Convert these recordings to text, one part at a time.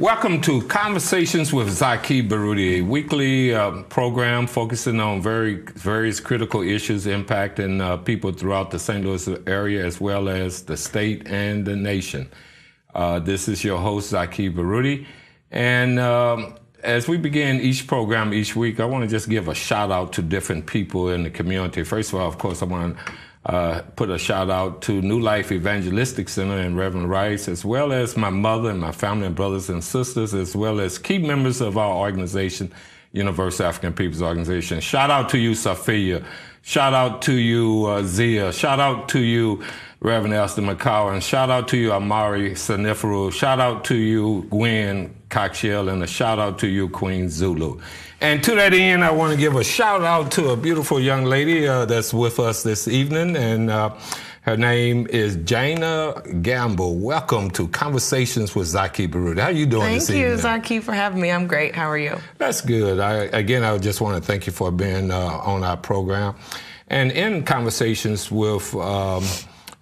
Welcome to Conversations with Zaki Baruti, a weekly program focusing on various critical issues impacting people throughout the St. Louis area as well as the state and the nation. This is your host, Zaki Baruti. And as we begin each program each week, I want to just give a shout out to different people in the community. First of all, of course, I want to put a shout out to New Life Evangelistic Center and Reverend Rice, as well as my mother and my family and brothers and sisters, as well as key members of our organization, Universal African People's Organization. Shout out to you, Sophia. Shout out to you, Zia. Shout out to you, Reverend Esther McCowan. Shout out to you, Amari Sanifaru. Shout out to you, Gwen Coxshell, and a shout out to you, Queen Zulu. And to that end, I want to give a shout out to a beautiful young lady that's with us this evening, and her name is Jana Gamble. Welcome to Conversations with Zaki Baruti. How are you doing this evening? Thank you, Zaki, for having me. I'm great. How are you? That's good. I just want to thank you for being on our program. And in Conversations with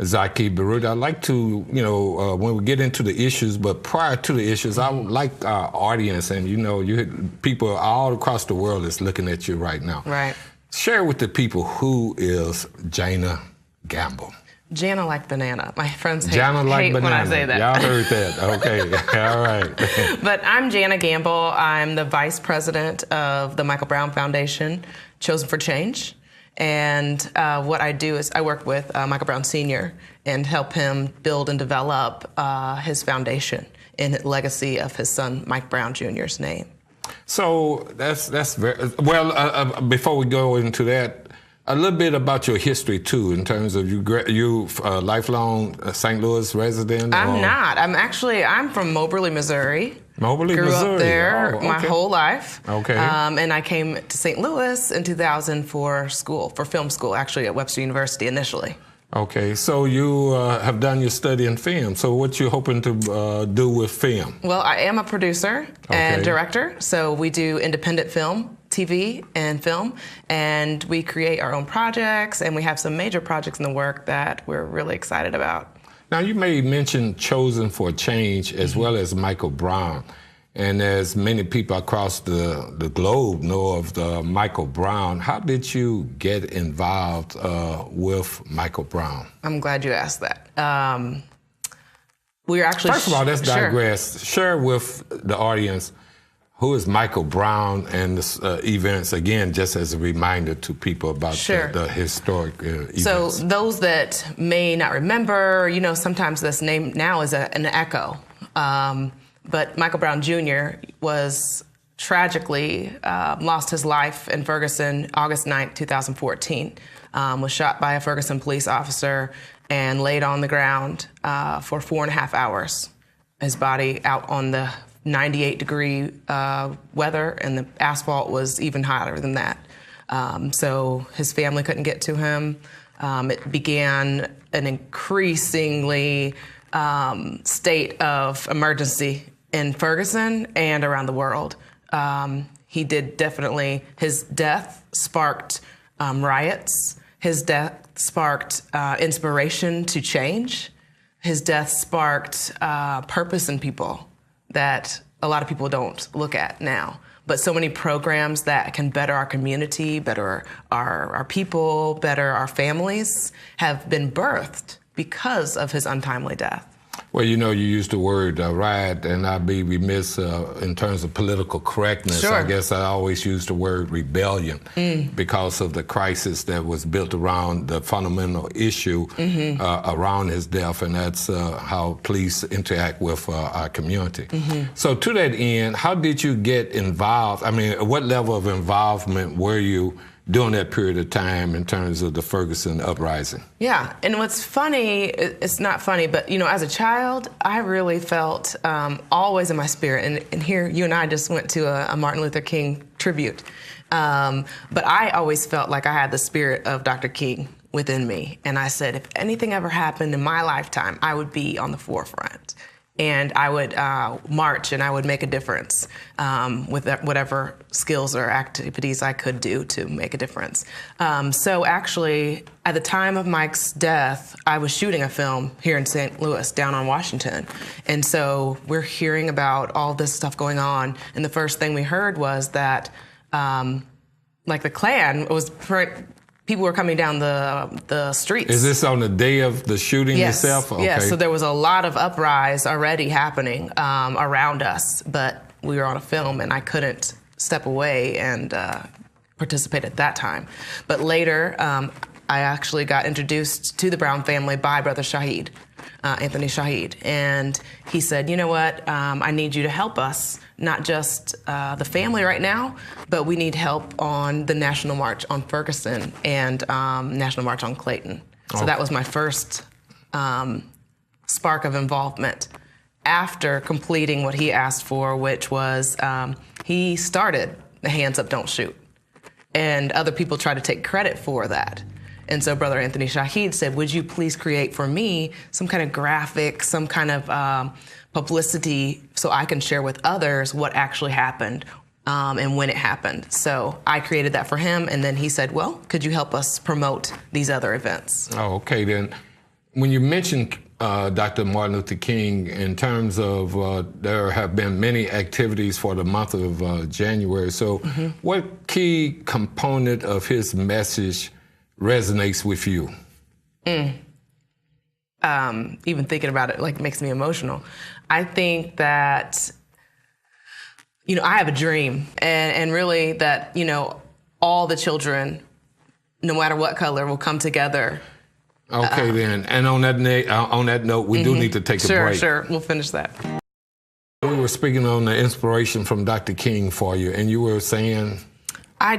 Zaki Baruti, I'd like to, when we get into the issues, but prior to the issues, I would like our audience, and people all across the world is looking at you right now. Right. Share with the people, who is Jana Gamble? Jana like banana. My friends hate Jana like banana. when I say that. Y'all heard that. Okay. All right. But I'm Jana Gamble. I'm the vice president of the Michael Brown Foundation, Chosen for Change. And what I do is I work with Michael Brown Sr. and help him build and develop his foundation in the legacy of his son, Mike Brown Jr.'s name. So that's very well. Before we go into that, a little bit about your history too, in terms of you lifelong St. Louis resident. I'm not. I'm from Moberly, Missouri. Moberly, Grew Missouri. Up there okay. my whole life. Okay. And I came to St. Louis in 2000 for film school, actually at Webster University initially. Okay, so you have done your study in film. So what you hoping to do with film? Well, I am a producer and director, so we do independent film, TV and film, and we create our own projects, and we have some major projects in the work that we're really excited about. Now, you may mention Chosen for Change as well as Michael Brown. And as many people across the globe know of the Michael Brown, how did you get involved with Michael Brown? I'm glad you asked that. We're actually... First of all, let's digress. Share with the audience, who is Michael Brown and the events, again, just as a reminder to people about the historic events. So those that may not remember, sometimes this name now is an echo. But Michael Brown Jr. was tragically lost his life in Ferguson August 9th, 2014. Was shot by a Ferguson police officer and laid on the ground for 4.5 hours. His body out on the 98-degree weather, and the asphalt was even hotter than that. So his family couldn't get to him. It began an increasingly state of emergency in Ferguson and around the world. His death sparked riots. His death sparked inspiration to change. His death sparked purpose in people that a lot of people don't look at now. But so many programs that can better our community, better our people, better our families have been birthed because of his untimely death. Well, you used the word riot, and I'd be remiss in terms of political correctness. Sure. I guess I always use the word rebellion because of the crisis that was built around the fundamental issue around his death, and that's how police interact with our community. So to that end, how did you get involved? I mean, what level of involvement were you during that period of time in terms of the Ferguson uprising? Yeah, and what's funny, it's not funny, but as a child, I really felt always in my spirit, and here you and I just went to a Martin Luther King tribute, but I always felt like I had the spirit of Dr. King within me, and I said, if anything ever happened in my lifetime, I would be on the forefront. and I would march and I would make a difference with whatever skills or activities I could do to make a difference. So actually, at the time of Mike's death, I was shooting a film here in St. Louis, down on Washington. And so we're hearing about all this stuff going on. And the first thing we heard was that, like, the Klan was... People were coming down the streets. Is this on the day of the shooting itself? Okay. Yes, so there was a lot of uprise already happening around us, but we were on a film and I couldn't step away and participate at that time. But later, I actually got introduced to the Brown family by Brother Shaheed, Anthony Shaheed. And he said, you know what, I need you to help us, not just the family right now, but we need help on the National March on Ferguson and National March on Clayton. So that was my first spark of involvement after completing what he asked for, which was he started the Hands Up, Don't Shoot. And other people try to take credit for that. And so Brother Anthony Shaheed said, would you please create for me some kind of graphic, some kind of publicity so I can share with others what actually happened and when it happened. So I created that for him, and then he said, well, could you help us promote these other events? Oh, okay, then. When you mentioned Dr. Martin Luther King, in terms of there have been many activities for the month of January, so what key component of his message resonates with you? Even thinking about it, like, makes me emotional. I think that, you know, I have a dream, and really that, you know, all the children, no matter what color, will come together. Okay, then. And on that note, we do need to take a break. Sure, we'll finish that. We were speaking on the inspiration from Dr. King for you, and you were saying... I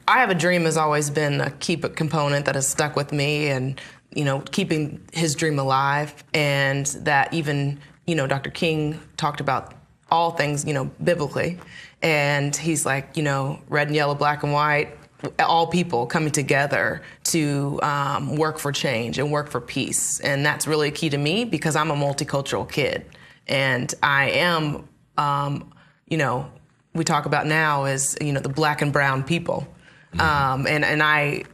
have a dream has always been a key component that has stuck with me, and, you know, keeping his dream alive, and that even, you know, Dr. King talked about all things, you know, biblically, and he's like, you know, red and yellow, black and white, all people coming together to work for change and work for peace. And that's really key to me because I'm a multicultural kid, and I am, you know, we talk about now is, you know, the black and brown people. And I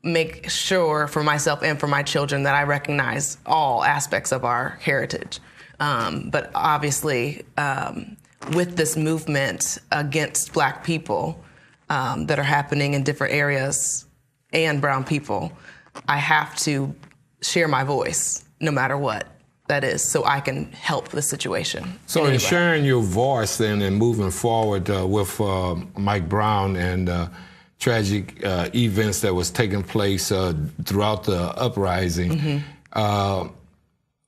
make sure for myself and for my children that I recognize all aspects of our heritage. But obviously, with this movement against black people that are happening in different areas and brown people, I have to share my voice no matter what that is, so I can help the situation. So in sharing your voice then and moving forward with Mike Brown and tragic events that was taking place throughout the uprising,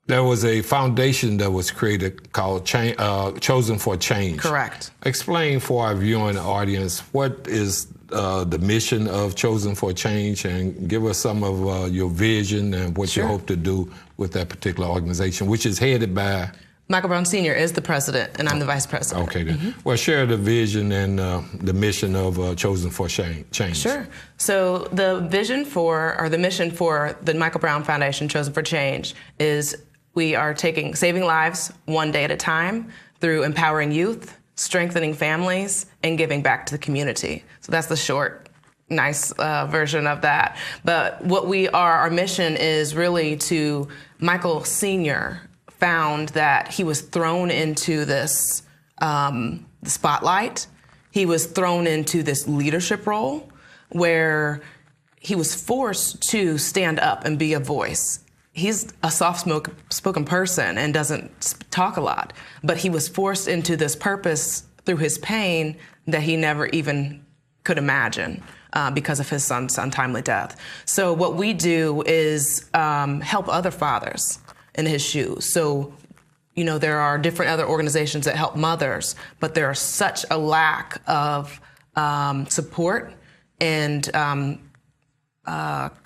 there was a foundation that was created called Chosen for Change. Correct. Explain for our viewing audience, what is the mission of Chosen for Change, and give us some of your vision and what you hope to do with that particular organization, which is headed by... Michael Brown Sr. is the president, and I'm the vice president. Okay, then. Well, share the vision and the mission of Chosen for Change. Sure. So the vision for, or the mission for the Michael Brown Foundation, Chosen for Change, is we are saving lives one day at a time through empowering youth, strengthening families, and giving back to the community. So that's the short, nice version of that. But what our mission is really to, Michael Sr. found that he was thrown into this spotlight. He was thrown into this leadership role where he was forced to stand up and be a voice. He's a soft-spoken person and doesn't talk a lot, but he was forced into this purpose through his pain that he never even could imagine because of his son's untimely death. So what we do is help other fathers in his shoes. So, you know, there are different other organizations that help mothers, but there is such a lack of support and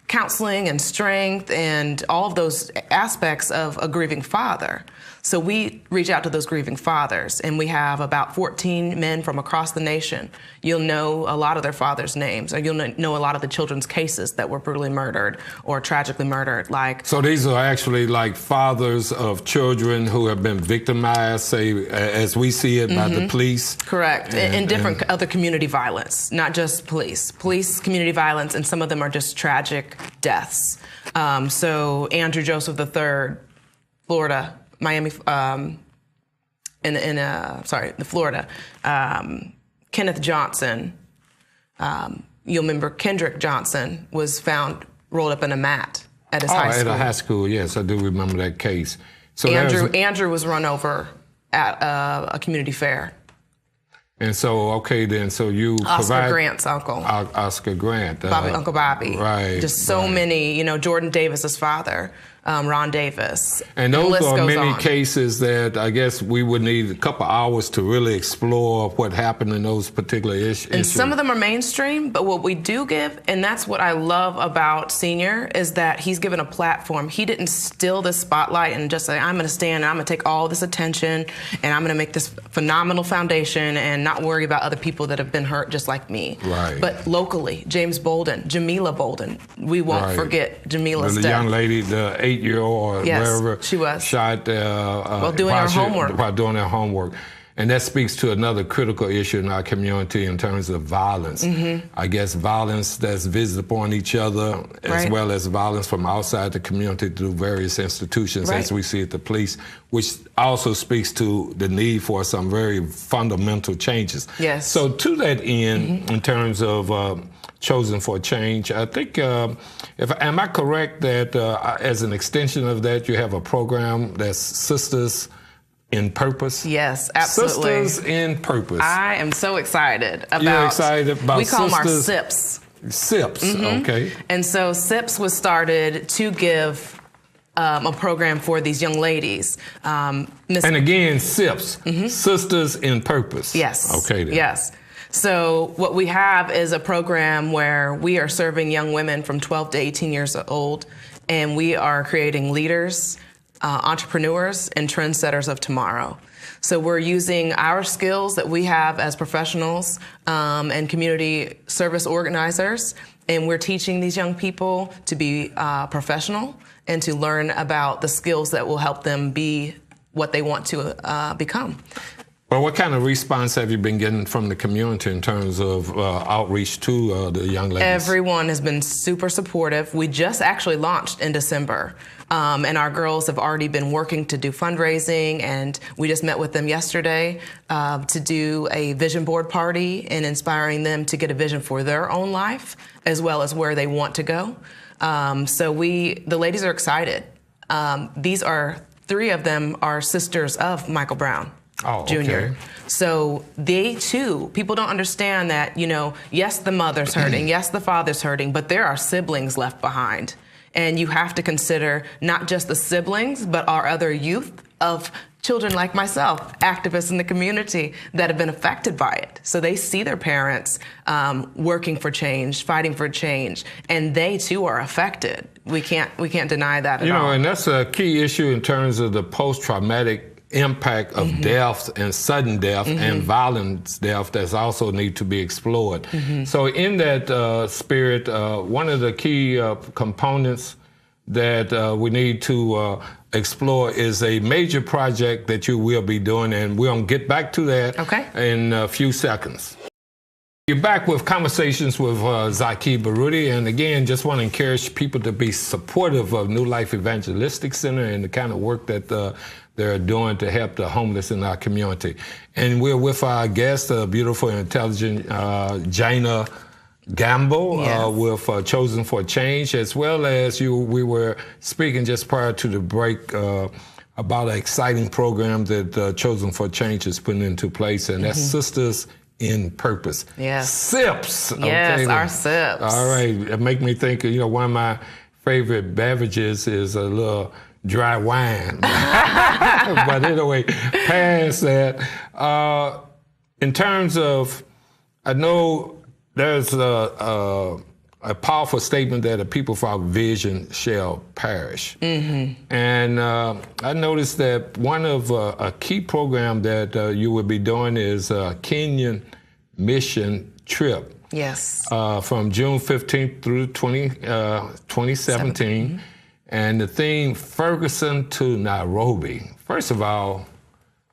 counseling and strength and all of those aspects of a grieving father. So we reach out to those grieving fathers, and we have about 14 men from across the nation. You'll know a lot of their fathers' names, or you'll know a lot of the children's cases that were brutally murdered or tragically murdered. So these are actually like fathers of children who have been victimized, say, as we see it, by the police? Correct. And different other community violence, not just police. Police, community violence, and some of them are just tragic deaths. So Andrew Joseph III, Florida, Miami, Florida. Kenneth Johnson, you'll remember Kendrick Johnson was found rolled up in a mat at his high school. At a high school, yes, I do remember that case. So Andrew was run over at a community fair. And so, okay, then, so you Oscar Grant's uncle. Oscar Grant. Uncle Bobby. Right. Just so many, Jordan Davis's father, Ron Davis. And those are many cases that I guess we would need a couple hours to really explore what happened in those particular issues. And some of them are mainstream, but what we do give, and that's what I love about Senior, is that he's given a platform. He didn't steal the spotlight and just say, I'm going to stand and I'm going to take all this attention and I'm going to make this phenomenal foundation and not worry about other people that have been hurt just like me. Right. But locally, James Bolden, Jamila Bolden, we won't forget Jamila's death. The young lady, the 8-year-old or wherever, she was shot while doing her homework. While doing her homework. And that speaks to another critical issue in our community in terms of violence. I guess violence that's visited upon each other, as well as violence from outside the community through various institutions, as we see at the police, which also speaks to the need for some very fundamental changes. Yes. So to that end, in terms of Chosen for Change, I think, am I correct that as an extension of that, you have a program that's Sisters in Purpose? Yes, absolutely. Sisters in Purpose. I am so excited about. You're excited about we call them our SIPs. SIPs, okay. And so SIPs was started to give a program for these young ladies. And again, SIPs, Sisters in Purpose. Yes. Okay. Then. Yes. So what we have is a program where we are serving young women from 12 to 18 years old, and we are creating leaders, entrepreneurs, and trendsetters of tomorrow. So we're using our skills that we have as professionals and community service organizers, and we're teaching these young people to be professional and to learn about the skills that will help them be what they want to become. Well, what kind of response have you been getting from the community in terms of outreach to the young ladies? Everyone has been super supportive. We just actually launched in December, and our girls have already been working to do fundraising, and we just met with them yesterday to do a vision board party and inspiring them to get a vision for their own life as well as where they want to go. So the ladies are excited. Three of them are sisters of Michael Brown. Jr. So they too, people don't understand that, yes, the mother's hurting, yes, the father's hurting, but there are siblings left behind. And you have to consider not just the siblings, but our other youth of children like myself, activists in the community that have been affected by it. So they see their parents working for change, fighting for change, and they too are affected. We can't deny that at all. And that's a key issue in terms of the post-traumatic impact of death and sudden death and violent death that also need to be explored. So in that spirit, one of the key components that we need to explore is a major project that you will be doing, and we're going to get back to that in a few seconds. You're back with Conversations with Zaki Baruti, and again, just want to encourage people to be supportive of New Life Evangelistic Center and the kind of work that they're doing to help the homeless in our community. And we're with our guest, beautiful and intelligent Jana Gamble, with Chosen for Change, as well as we were speaking just prior to the break about an exciting program that Chosen for Change is putting into place, and that's Sisters in Purpose. Yes. SIPs. Yes, our SIPs. All right. It make me think, one of my favorite beverages is a little dry wine. But anyway, past that, in terms of, I know there's a a powerful statement that the people without vision shall perish. And I noticed that one of a key program that you will be doing is a Kenyan mission trip. Yes. From June 15th through 2017. And the theme, Ferguson to Nairobi. First of all,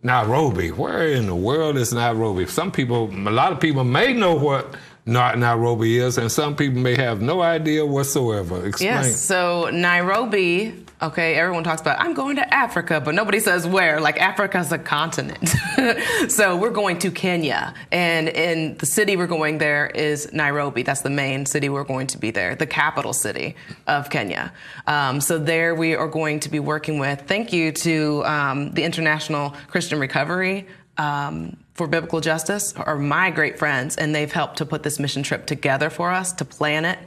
Nairobi. Where in the world is Nairobi? A lot of people may know what Nairobi is, and some people may have no idea whatsoever. Explain. Yes, so Nairobi, okay, everyone talks about, I'm going to Africa, but nobody says where. Like, Africa's a continent. So we're going to Kenya, and in the city we're going there is Nairobi. That's the main city we're going to be there, the capital city of Kenya. So there we are going to be working with, thank you to the International Christian Recovery for Biblical Justice, are my great friends, and they've helped to put this mission trip together for us, to plan it.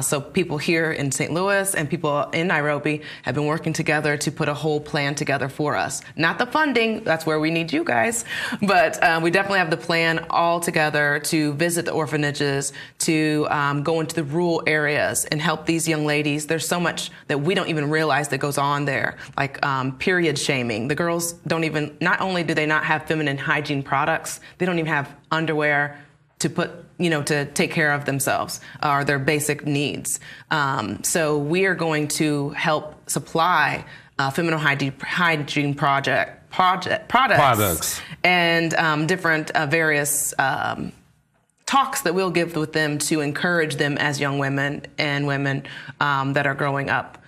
So people here in St. Louis and people in Nairobi have been working together to put a whole plan together for us. Not the funding, that's where we need you guys, but we definitely have the plan all together to visit the orphanages, to go into the rural areas and help these young ladies. There's so much that we don't even realize that goes on there, like period shaming. The girls don't even, not only do they not have feminine hygiene products, they don't even have underwear to put, to take care of themselves or their basic needs. So we are going to help supply feminine hygiene products and different various talks that we'll give with them to encourage them as young women and women that are growing up.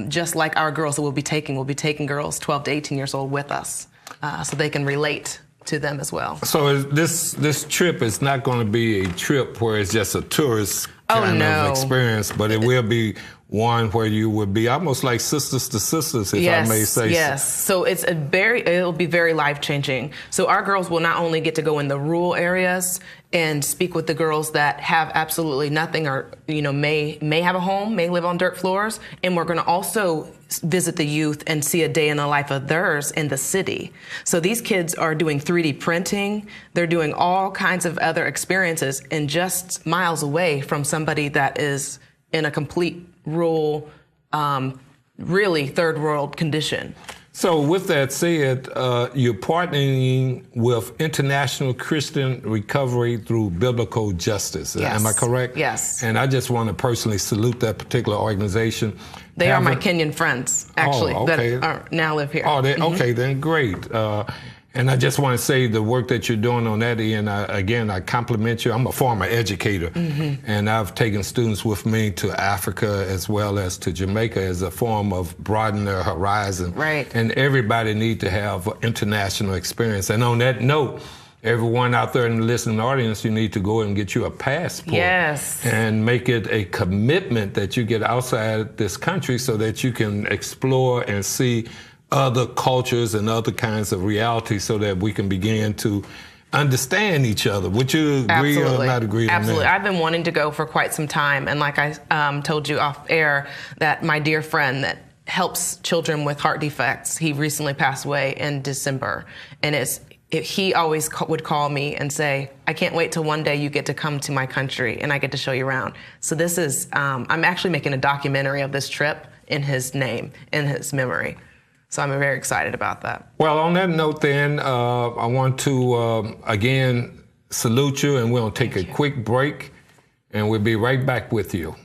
Just like our girls that we'll be taking girls 12 to 18 years old with us so they can relate to them as well. So this trip is not going to be a trip where it's just a tourist kind of experience, but it will be one where you would be almost like sisters to sisters, if I may say so. Yes, so it'll be very life-changing. So our girls will not only get to go in the rural areas and speak with the girls that have absolutely nothing or, may have a home, may live on dirt floors, and we're gonna also visit the youth and see a day in the life of theirs in the city. So these kids are doing 3D printing, they're doing all kinds of other experiences and just miles away from somebody that is in a complete rural, really third world condition. So with that said, you're partnering with International Christian Recovery through Biblical Justice. Yes. Am I correct? Yes. And I just want to personally salute that particular organization. They are my Kenyan friends, actually, that now live here. Okay, then great. And I just want to say the work that you're doing on that end, I compliment you. I'm a former educator, and I've taken students with me to Africa as well as to Jamaica as a form of broadening their horizon. Right. And everybody needs to have international experience. And on that note, everyone out there in the listening audience, you need to go and get you a passport. Yes. And make it a commitment that you get outside this country so that you can explore and see other cultures and other kinds of realities so that we can begin to understand each other. Would you agree or not agree on that? Absolutely. I've been wanting to go for quite some time. And like I told you off air, that my dear friend that helps children with heart defects, he recently passed away in December. And he always would call me and say, I can't wait till one day you get to come to my country and I get to show you around. So this is, I'm actually making a documentary of this trip in his name, in his memory. So I'm very excited about that. Well, on that note then, I want to, again, salute you, and we'll take a quick break, and we'll be right back with you.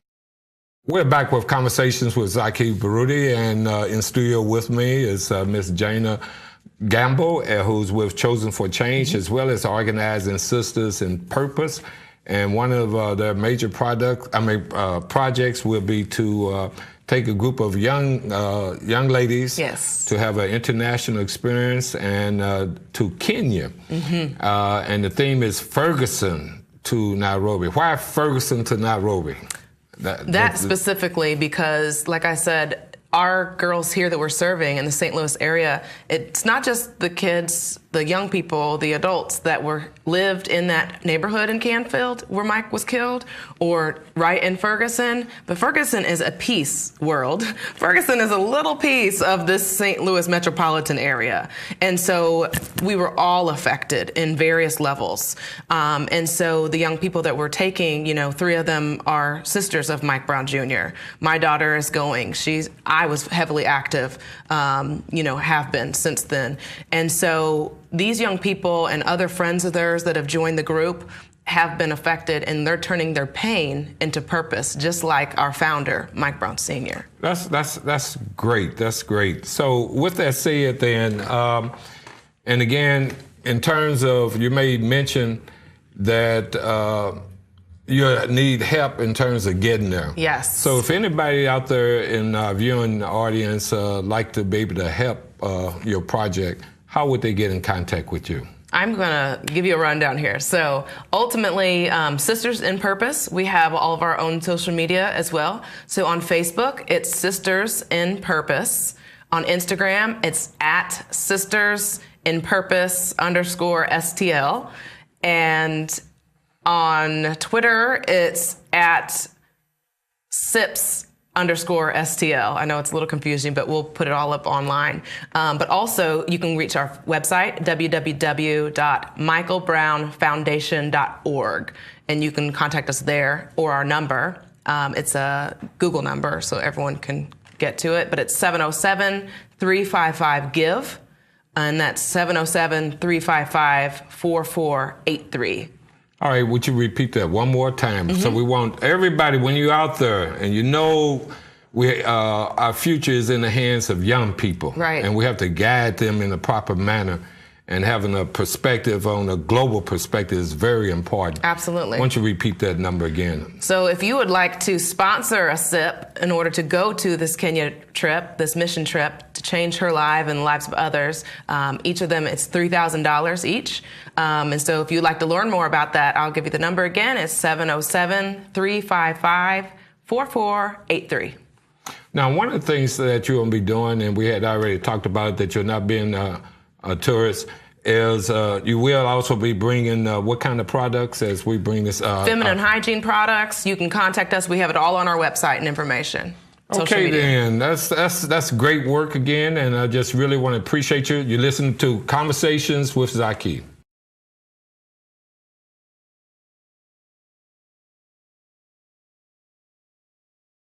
We're back with Conversations with Zaki Baruti, and in studio with me is Miss Jana Gamble, who's with Chosen for Change, as well as Organizing Sisters in Purpose. And one of their major projects will be to take a group of young ladies to have an international experience and to Kenya. And the theme is Ferguson to Nairobi. Why Ferguson to Nairobi? That specifically because, like I said, our girls here that we're serving in the St. Louis area, it's not just the kids, the young people, the adults that lived in that neighborhood in Canfield where Mike was killed, or right in Ferguson, but Ferguson is a piece world. Ferguson is a little piece of this St. Louis metropolitan area. And so we were all affected in various levels. And so the young people that we're taking, 3 of them are sisters of Mike Brown Jr. My daughter is going. I was heavily active, have been since then. And so these young people and other friends of theirs that have joined the group have been affected, and they're turning their pain into purpose, just like our founder, Mike Brown Sr. That's great. That's great. So with that said then, and again, in terms of, you made mention that you need help in terms of getting there. Yes. So if anybody out there in our viewing audience like to be able to help your project, how would they get in contact with you? I'm going to give you a rundown here. So ultimately, Sisters in Purpose, we have all of our own social media as well. So on Facebook, it's Sisters in Purpose. On Instagram, it's at Sisters in Purpose _STL. And on Twitter, it's at SIPS_STL. I know it's a little confusing, but we'll put it all up online. But also, you can reach our website, www.michaelbrownfoundation.org, and you can contact us there, or our number. It's a Google number, so everyone can get to it, but it's 707-355-GIVE, and that's 707-355-4483. All right, would you repeat that one more time? Mm-hmm. So we want everybody, when you're out there and our future is in the hands of young people. Right. And we have to guide them in a proper manner, and having a perspective on a global perspective is very important. Absolutely. Why don't you repeat that number again? So if you would like to sponsor a SIP in order to go to this Kenya trip, this mission trip, to change her life and the lives of others, each of them, it's $3,000 each. And so if you'd like to learn more about that, I'll give you the number again. It's 707-355-4483. Now, one of the things that you're going to be doing, and we had already talked about it, that you're not being a tourist, is you will also be bringing what kind of products as we bring this? Feminine hygiene products. You can contact us. We have it all on our website and information. Okay, then. That's great work again, and I just really want to appreciate you. You listen to Conversations with Zaki.